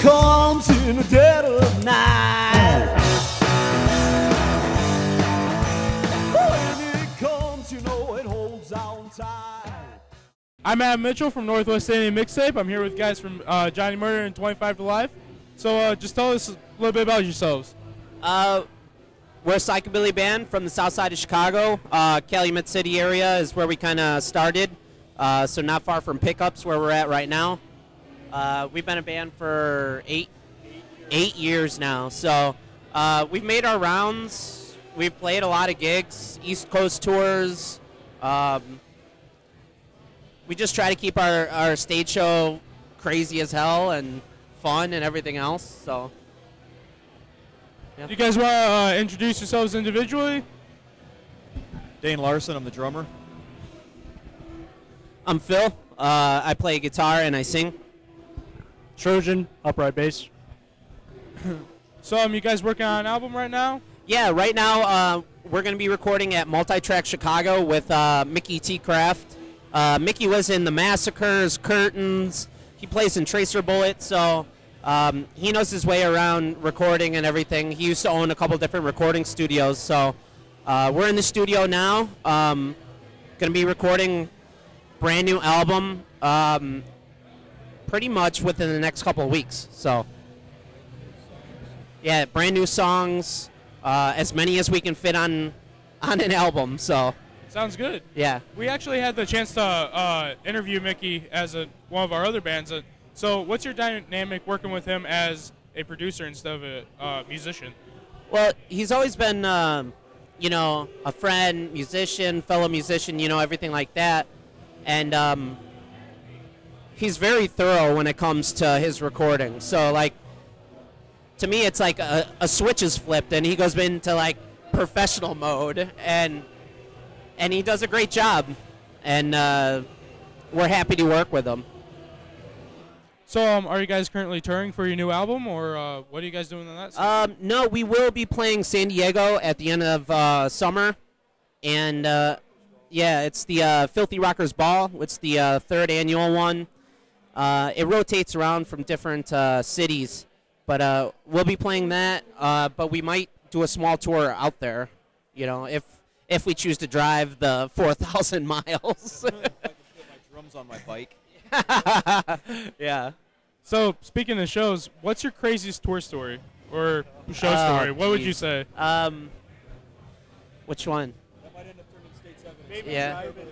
Comes in the dead of night. When it comes, you know it holds on tight. I'm Matt Mitchell from Northwest Indian Mixtape. I'm here with guys from Johnny Murder and 25 to Life. So just tell us a little bit about yourselves. We're a psychobilly band from the south side of Chicago. Calumet City area is where we kind of started, so not far from Pickups where we're at right now. We've been a band for eight years now, so we've made our rounds. We've played a lot of gigs, East Coast tours. We just try to keep our stage show crazy as hell and fun and everything else. So, yeah. You guys want to introduce yourselves individually? Dane Larson, I'm the drummer. I'm Phil. I play guitar and I sing. Trojan, upright bass. So you guys working on an album right now? Yeah, right now we're going to be recording at Multitrack Chicago with Mickey T. Craft. Mickey was in The Massacres, Curtains. He plays in Tracer Bullet, so he knows his way around recording and everything. He used to own a couple different recording studios, so we're in the studio now. Going to be recording brand new album pretty much within the next couple of weeks. So, yeah, brand new songs, as many as we can fit on an album. So, Sounds good. yeah. We actually had the chance to interview Mickey as one of our other bands. So what's your dynamic working with him as a producer instead of a musician? Well, he's always been, you know, a friend, musician, fellow musician, you know, everything like that. And he's very thorough when it comes to his recording. So, like, to me, it's like a switch is flipped, and he goes into, like, professional mode, and he does a great job. And we're happy to work with him. So are you guys currently touring for your new album, or what are you guys doing on that side? No, we will be playing San Diego at the end of summer. And, yeah, it's the Filthy Rockers Ball. It's the third annual one. It rotates around from different cities, but we'll be playing that. But we might do a small tour out there, you know, if we choose to drive the 4,000 miles. I can put my drums on my bike. Yeah. So speaking of shows, what's your craziest tour story or show story? What would you say? Which one? Maybe Yeah. driving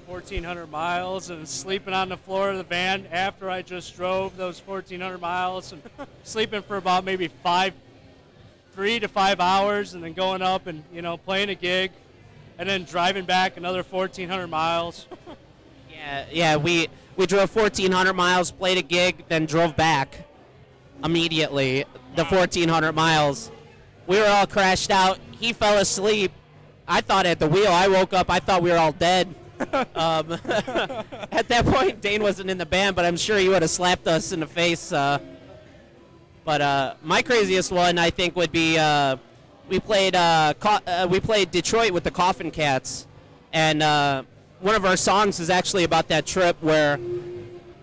1,400 miles and sleeping on the floor of the van after I just drove those 1,400 miles and sleeping for about maybe 3 to 5 hours and then going up and, you know, playing a gig and then driving back another 1,400 miles. Yeah, we drove 1,400 miles, played a gig, then drove back immediately the 1,400 miles. We were all crashed out. He fell asleep. I thought at the wheel. I woke up. I thought we were all dead. At that point, Dane wasn't in the band, but I'm sure he would have slapped us in the face. But my craziest one, I think, would be we played Detroit with the Coffin Cats, and one of our songs is actually about that trip where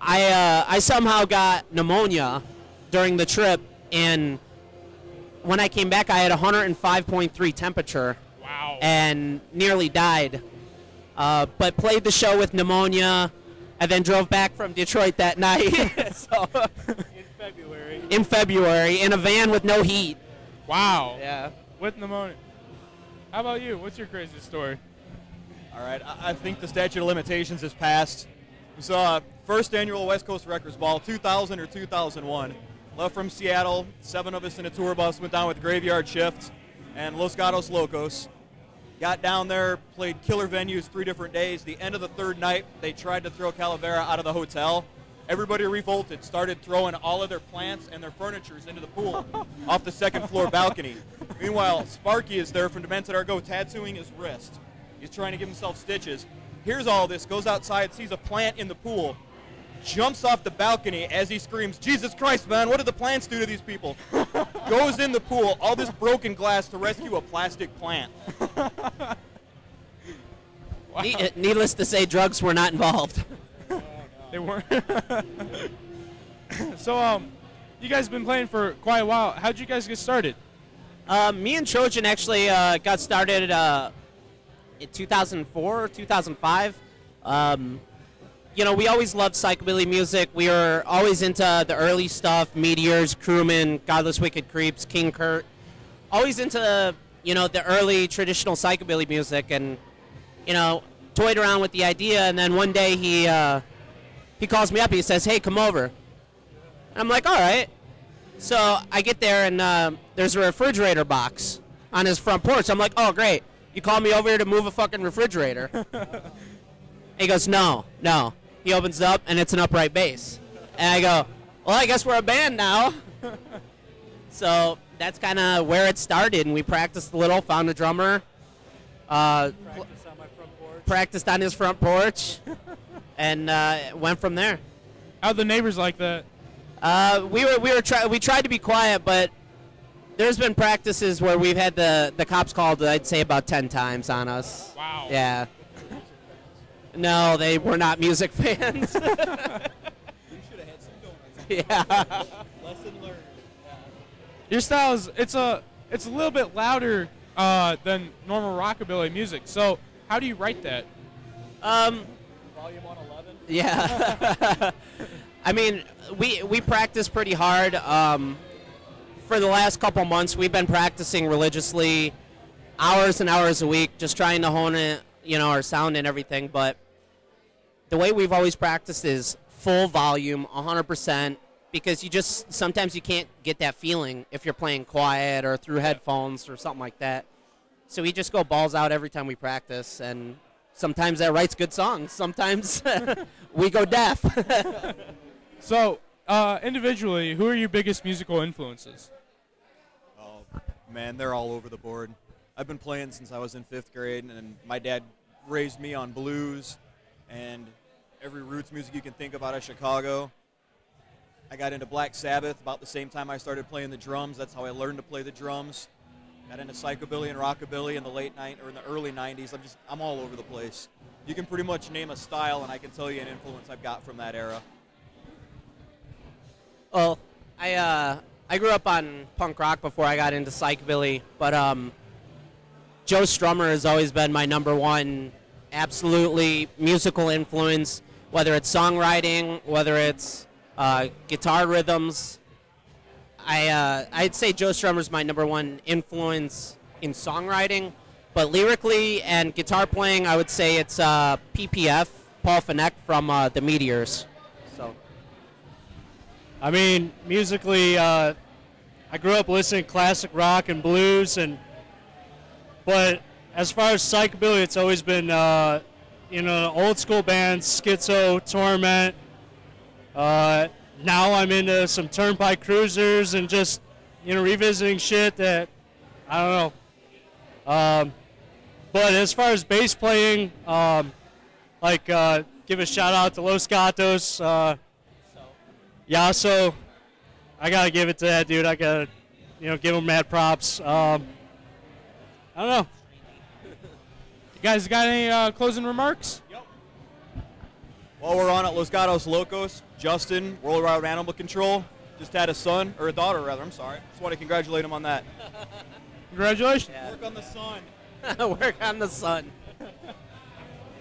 I somehow got pneumonia during the trip, and when I came back, I had 105.3 temperature. Wow. And nearly died. But played the show with pneumonia, and then drove back from Detroit that night. So, in February, in a van with no heat. Wow. Yeah. With pneumonia. How about you? What's your craziest story? All right, I think the statute of limitations has passed. We saw first annual West Coast Records Ball, 2000 or 2001. Left from Seattle, 7 of us in a tour bus, went down with Graveyard Shift and Los Gatos Locos. Got down there, played killer venues 3 different days. The end of the 3rd night, they tried to throw Calavera out of the hotel. Everybody revolted, started throwing all of their plants and their furnitures into the pool off the 2nd floor balcony. Meanwhile, Sparky is there from Demented Argo tattooing his wrist. He's trying to give himself stitches. hears all this, goes outside, sees a plant in the pool, jumps off the balcony as he screams, "Jesus Christ, man, what did the plants do to these people?" Goes in the pool, all this broken glass to rescue a plastic plant. Wow. Needless to say, drugs were not involved. They weren't. So, you guys have been playing for quite a while. How'd you guys get started? Me and Trojan actually got started in 2004, 2005. You know, we always loved psychobilly music. We were always into the early stuff, Meteors, Crewman, Godless Wicked Creeps, King Kurt. Always into, you know, the early traditional psychobilly music, and, you know, toyed around with the idea. And then one day he calls me up. He says, "Hey, come over." And I'm like, all right. So I get there, and there's a refrigerator box on his front porch. I'm like, oh, great. You called me over here to move a fucking refrigerator. He goes, no. He opens it up, and it's an upright bass. And I go, well, I guess we're a band now. So that's kind of where it started, and we practiced a little, found a drummer. Practice on my front porch. Practiced on his front porch, and went from there. How'd the neighbors like that? We tried to be quiet, but there's been practices where we've had the cops called, I'd say, about 10 times on us. Wow. Yeah. No, they were not music fans. You should have had some donuts. Yeah. Lesson learned. Your style is it's a little bit louder than normal rockabilly music. So how do you write that? Volume on 11. Yeah. I mean, we practice pretty hard. For the last couple months, we've been practicing religiously, hours and hours a week, just trying to hone it, you know, our sound and everything. But the way we've always practiced is full volume, 100%, because sometimes you can't get that feeling if you're playing quiet or through headphones or something like that. So we just go balls out every time we practice, and sometimes that writes good songs. Sometimes we go deaf. So, individually, who are your biggest musical influences? Oh, man, they're all over the board. I've been playing since I was in 5th grade, and my dad raised me on blues and every roots music you can think about out of Chicago. I got into Black Sabbath about the same time I started playing the drums. That's how I learned to play the drums. Got into psychobilly and rockabilly in the early 90s. I'm all over the place. You can pretty much name a style, and I can tell you an influence I've got from that era. Well, I grew up on punk rock before I got into psychobilly, but Joe Strummer has always been my number one absolutely musical influence, whether it's songwriting, whether it's guitar rhythms. I'd say Joe Strummer's my number one influence in songwriting, but lyrically and guitar playing, I would say it's PPF, Paul Finneck from the Meteors. So, I mean, musically, I grew up listening to classic rock and blues, but as far as psychobilly, it's always been, old school bands, Schizo, Torment. Now I'm into some Turnpike Cruisers and just, revisiting shit that, I don't know. But as far as bass playing, give a shout out to Los Gatos, Yasso. I gotta give it to that dude. I gotta, give him mad props. I don't know. You guys got any closing remarks? Yep. While we're on it, Los Gatos Locos, Justin, Worldwide Animal Control, just had a daughter rather, I'm sorry. Just want to congratulate him on that. Congratulations. Yeah. Work on the son. Work on the sun.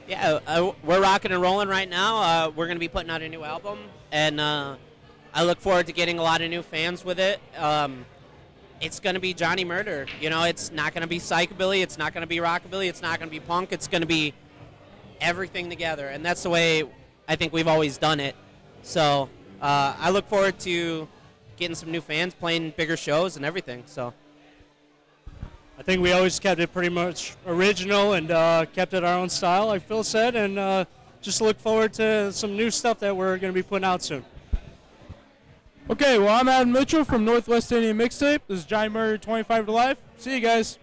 Yeah, we're rocking and rolling right now. We're going to be putting out a new album, and I look forward to getting a lot of new fans with it. It's going to be Johnny Murder. It's not going to be psychobilly. It's not going to be rockabilly. It's not going to be punk. It's going to be everything together, and that's the way I think we've always done it. So I look forward to getting some new fans, playing bigger shows and everything. So I think we always kept it pretty much original and kept it our own style, like Phil said, and just look forward to some new stuff that we're going to be putting out soon. Okay, well, I'm Adam Mitchell from Northwest Indian Mixtape. This is Johnny Murray, 25 to Life. See you guys.